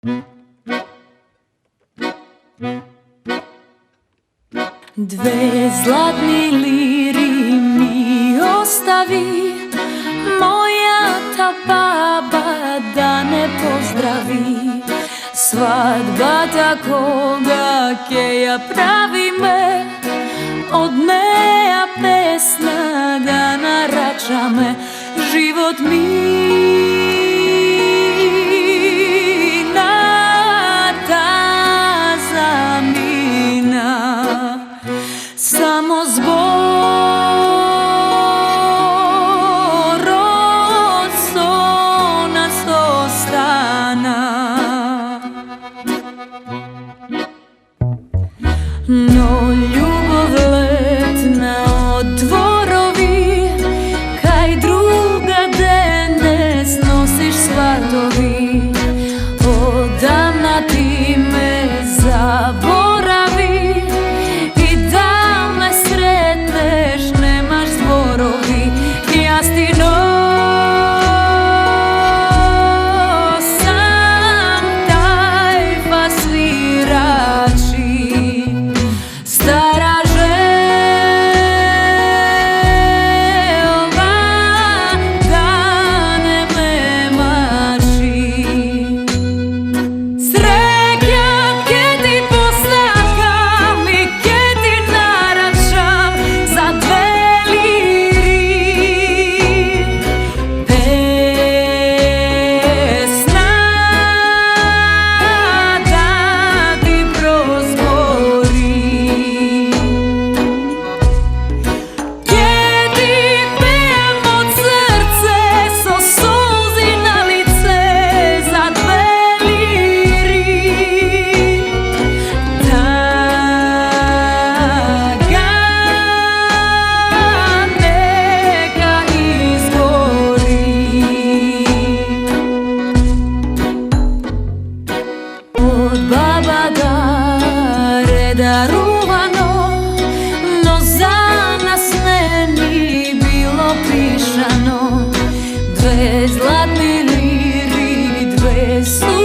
Dve zlatni liri mi ostavi, moja ta baba da ne pozdravi. Svadba takoga keja pravi me, od neja pesna da narača me. Život mi samo zbor od sto na 100 strana. No ljubov letna otvorovi, kaj druga dene snosiš svatovi. Odavna ti me zaboravi, daruvano, no za nas ne ni bilo pišano. Dve zlatni liri, dve su